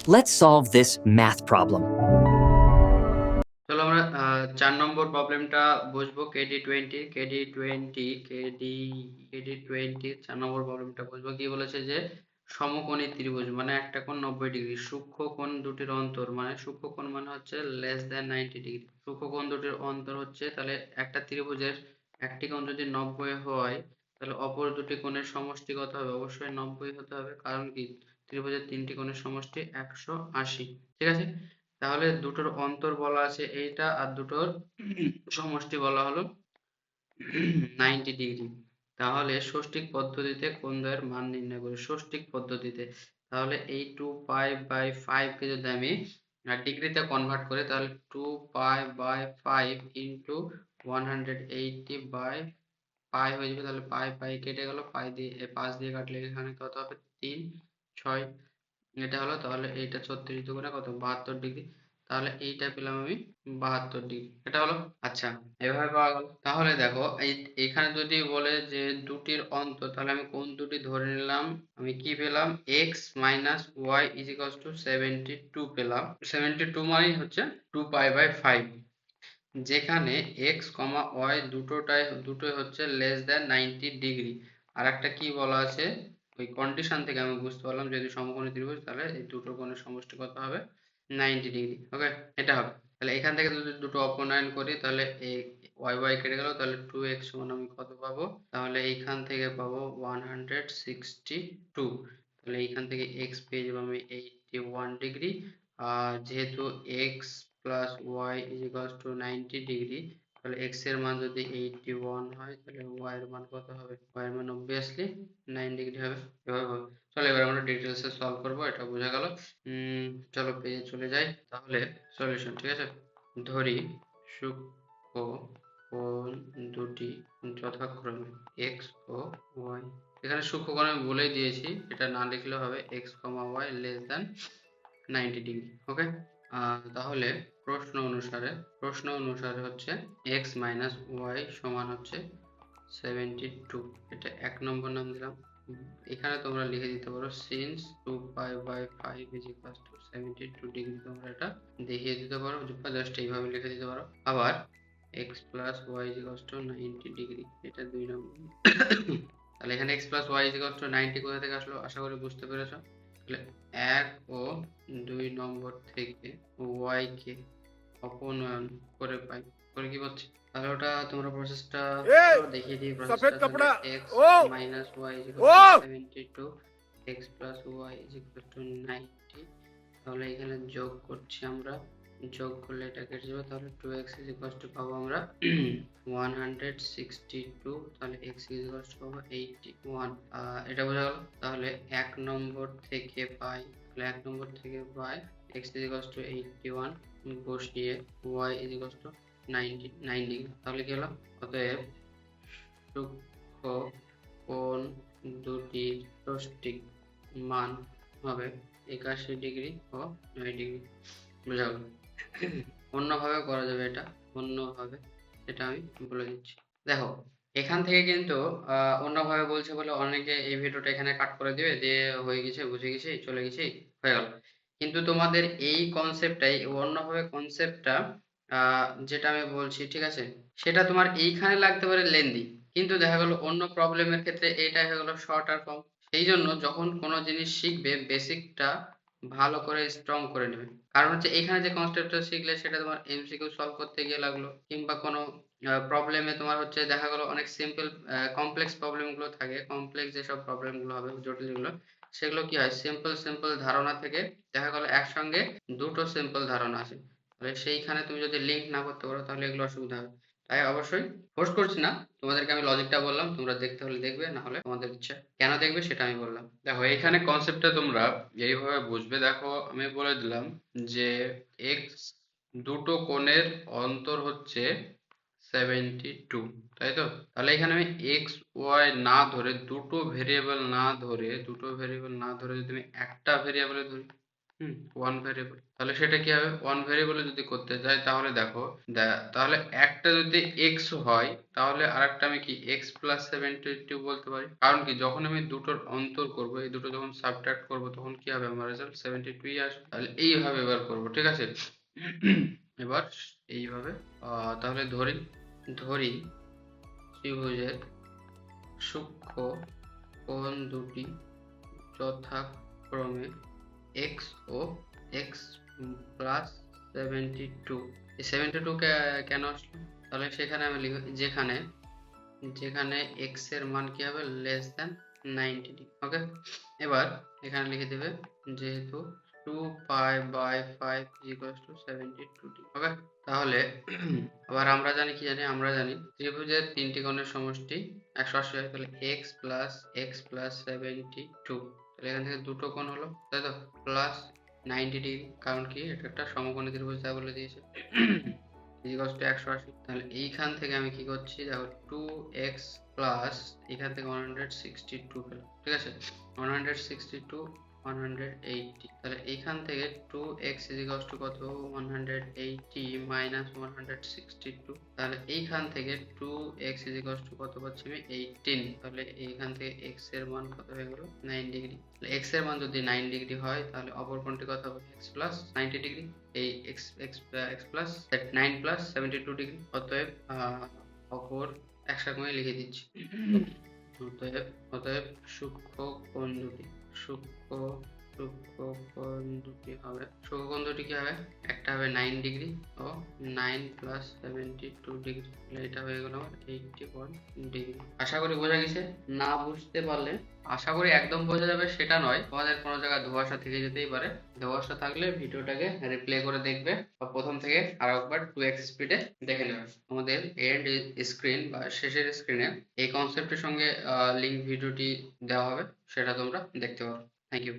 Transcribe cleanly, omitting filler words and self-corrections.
Let's solve this math problem. চলো আমরা 4 নম্বর প্রবলেমটা বুঝবো। কেডি 20 4 নম্বর প্রবলেমটা বুঝবো। কি বলেছে যে সমকোণী ত্রিভুজ মানে একটা কোণ 90 ডিগ্রি, সূক্ষ্মকোণ দুটির অন্তর মানে সূক্ষ্মকোণ মানে হচ্ছে লেস দ্যান 90 ডিগ্রি। সূক্ষ্মকোণ দুটির অন্তর হচ্ছে, তাহলে একটা ত্রিভুজের একটি কোণ যদি 90 হয় তাহলে অপর দুটি কোণের সমষ্টি কত হবে? অবশ্যই 90 হতে হবে, কারণ কি ত্রিভুজের তিনটি কোণের সমষ্টি 180। ঠিক আছে, তাহলে দুটোর অন্তর বলা আছে এইটা, আর দুটোর সমষ্টি বলা হলো 90 ডিগ্রি। তাহলে ষষ্ঠিক পদ্ধতিতে কোণ দ্বয়ের মান নির্ণয় করি। ষষ্ঠিক পদ্ধতিতে তাহলে এই 2π/5 কে যদি আমি ডিগ্রিতে কনভার্ট করি তাহলে 2π/5 ইন্টু 180/পাই হয়ে যাবে। তাহলে পাই পাই কেটে গেল, পাই দিয়ে 5 দিয়ে কাটলে এখানে কত হবে? 3 6 এটা হলো। তাহলে এইটা 36 দুগুণে কত? 72 ডিগ্রি। তাহলে এইটা পেলাম আমি 72 ডিগ্রি। এটা হলো। আচ্ছা, এভাবে পাওয়া গেল। তাহলে দেখো এখানে যদি বলে যে দুটির অন্তর, তাহলে আমি কোন দুটি ধরে নিলাম? আমি কি পেলাম? x minus Y is equals to 72 পেলাম। 72 মানেই হচ্ছে 2π/5, যেখানে x, y দুটোই হচ্ছে লেস দ্যান 90 ডিগ্রি। আর একটা কি বলা আছে, ওই কন্ডিশন থেকে আমি বুঝতে পারলাম যদি সমকোণী ত্রিভুজ তাহলে এই দুটো কোণের সমষ্টি কত হবে? 90 ডিগ্রি। ওকে, এটা হবে। তাহলে এখান থেকে যদি দুটো অপনয়ন করি তাহলে এই y কেটে গেল, তাহলে 2x সমান আমি কত পাবো? তাহলে এইখান থেকে পাবো 162। তাহলে এইখান থেকে x পেয়ে যাবো আমি 81 ডিগ্রি। আর যেহেতু x plus y is equals to 90 degree, তাহলে x এর মান যদি 81 হয় তাহলে y এর মান কত হবে? y এর মান অবভিয়াসলি 9 ডিগ্রি হবে। এভাবে হবে। চলো এবার আমরা ডিটেলসে সলভ করব, এটা বোঝা গেল। চলো পেজে চলে যাই। তাহলে সলিউশন, ঠিক আছে। ধরি সূক্ষ্ম কোণ দুটি যথাক্রমে x ও y। এখানে সূক্ষ্মকোণ আমি বলেই দিয়েছি, এটা না লিখলেও হবে x, y less than 90 degree. Okay, তাহলে প্রশ্ন অনুসারে হচ্ছে x মাইনাস ওয়াই সমান হচ্ছে 72। এটা 1 নম্বর নাম দিলাম। এখানে তোমরা লিখে দিতে পারো since 2π/5 is equals to 72 degree, তোমরা এটা দেখিয়ে দিতে পারো, বা জাস্ট এইভাবে লিখে দিতে পারো। আবার x plus y is equals to 90 degree, এটা 2 নম্বর। তাহলে এখানে x plus y is equals to 90 কোথা থেকে আসলো? আশা করি বুঝতে পেরেছো। তাহলে 1 ও 2 নম্বর থেকে y কে অপনয়ন করে পাই, করে কি পাচ্ছি? তাহলে ওটা তোমরা প্রসেসটা দেখিয়ে দিই। প্রসেসটা তাহলে x minus Y is equal to 72, x plus y is equal to 90। তাহলে এখানে যোগ করছি আমরা, যোগ করলে এটা কেটে যাবে। তাহলে 2x ইজ ইকুয়াল টু পাবো আমরা 162। তাহলে x ইজ ইকুয়াল টু পাবো 81। এটা বোঝা গেল। তাহলে 1 নম্বর থেকে পাই, তাহলে 1 নম্বর থেকে পাই x ইজ ইকুয়াল টু 81 বসিয়ে y is equal to 90 degree. তাহলে কি হলো? অতএব সূক্ষ্ম কোণ দুটির ষষ্ঠিক মান হবে 81 ডিগ্রি ও 9 ডিগ্রি। বোঝা গেল। অন্যভাবে করা যাবে, এটা অন্যভাবে, সেটা আমি বলে দিচ্ছি। দেখো এখান থেকে কিন্তু অন্যভাবে বলছে বলে অনেকে এই ভিডিওটা এখানে কাট করে দিবে, দিয়ে হয়ে গেছে, বুঝে গেছি, চলে গেছি, হয়ে গেল। কিন্তু তোমাদের এই কনসেপ্টটাই, অন্যভাবে কনসেপ্টটা যেটা আমি বলছি, ঠিক আছে, সেটা তোমার এইখানে লাগতে পারে লেন্দি, কিন্তু দেখা গেল অন্য প্রবলেমের ক্ষেত্রে এইটা হয়ে গেল শর্ট আর কম। সেই জন্য যখন কোনো জিনিস শিখবে বেসিকটা ভালো করে স্ট্রং করে নেবে। কারণ হচ্ছে এখানে যে কনসেপ্টটা শিখলে সেটা তোমার এমসিকিউ সলভ করতে গিয়ে লাগলো, কিংবা কোনো প্রবলেমে তোমার হচ্ছে দেখা গেল অনেক সিম্পল কমপ্লেক্স প্রবলেমগুলো থাকে, কমপ্লেক্স যেসব প্রবলেমগুলো হবে জটিলগুলো, সেগুলো কি হয় সিম্পল সিম্পল ধারণা থেকে দেখা গেল একসঙ্গে দুটো সিম্পল ধারণা আছে, তাহলে সেইখানে তুমি যদি লিঙ্ক না করতে পারো তাহলে এগুলো অসুবিধা হবে। তাই অবশ্যই ফোর্স করছি না, তোমাদেরকে আমি লজিকটা বললাম, তোমরা দেখতে হলে দেখবে, না হলে তোমাদের ইচ্ছা। কেন দেখবে সেটা আমি বললাম। দেখো এইখানে কনসেপ্টটা তোমরা এইভাবে বুঝবে। দেখো আমি বলে দিলাম যে এক্স দুটো কোণের অন্তর হচ্ছে 72, তাই তো? তাহলে এখানে আমি এক্স ওয়াই না ধরে, দুটো ভেরিয়েবল না ধরে যদি আমি একটা ভেরিয়েবলে ধরি, ওয়ান ভেরিয়েবল, তাহলে সেটা কি হবে? ওয়ান ভেরিয়েবলে যদি করতে চাই তাহলে দেখো, তাহলে একটা যদি এক্স হয় তাহলে আরেকটা আমি কি এক্স প্লাস 72 বলতে পারি। কারণ কি, যখন আমি দুটোর অন্তর করব, এই দুটো যখন সাবট্রাক্ট করব তখন কি হবে, আমার রেজাল্ট 72 আসবে। তাহলে এইভাবে এবার করব, ঠিক আছে? এবার এইভাবে তাহলে ধরি ধরি ত্রিভুজের সূক্ষ্ম কোণ দুটি যথাক্রমে এক্স ও এক্স প্লাস 72। এই 72 কেন আসলো? তাহলে সেখানে আমি লিখব, যেখানে যেখানে এক্স এর মান কি হবে, লেস দেন 90 ডিগ্রি। ওকে, এবার এখানে লিখে দেবে যেহেতু 2π/5 72 ডিগ্রি। ওকে, তাহলে আবার আমরা জানি কি জানি, আমরা জানি ত্রিভুজের তিনটি কোণের সমষ্টি 180 হয়, তাহলে এক্স প্লাস 72। তাহলে এখান থেকে দুটো কোণ হলো, তাই তো, প্লাস 90 ডিগ্রি। কারণ কি, এটা একটা সমকোণী ত্রিভুজ যা বলে দিয়েছে। ইজিকলস টু 180। তাহলে এইখান থেকে আমি কি করছি দেখো, 2x প্লাস এখান থেকে 162 পেলাম, ঠিক আছে? 162 180, তাহলে এইখান থেকে 2x ইজিকলস টু কত, 180 মাইনাস 162। তাহলে এইখান থেকে 2x ইজিকলস টু কত পাচ্ছি আমি, 18। তাহলে এইখান থেকে x এর মান কত হয়ে গেল, 9 ডিগ্রি। x এর মান যদি 9 ডিগ্রি হয় তাহলে অপর কোণটি কত হবে, x প্লাস 90 ডিগ্রি। এই x প্লাস 9 প্লাস 72 ডিগ্রি। অতএব অপর একসঙ্গে লিখে দিচ্ছি। অতএব অতএব সূক্ষ্ম কোণ দুটি সূক্ষ্ম সূক্ষ্ম কোণ দুটি হবে, সূক্ষ্ম কোণ দুটি কি হবে, একটা হবে 9 ডিগ্রি ও 9 প্লাস 72 ডিগ্রি। এটা হয়ে গেল 81 ডিগ্রি। আশা করি বোঝা গেছে। না বুঝতে পারলে, আশা করি একদম বোঝা যাবে সেটা নয়, তোমাদের কোনো জায়গায় ধোঁয়াশা থেকে যেতেই পারে। ধোঁয়াশা থাকলে ভিডিওটাকে রিপ্লে করে দেখবে বা প্রথম থেকে আরো একবার 2x স্পিডে দেখে নেবে। আমাদের এন্ড স্ক্রিন বা শেষের স্ক্রিনে এই কনসেপ্টের সঙ্গে লিংক ভিডিওটি দেওয়া হবে, সেটা তোমরা দেখতে পারো। Thank you.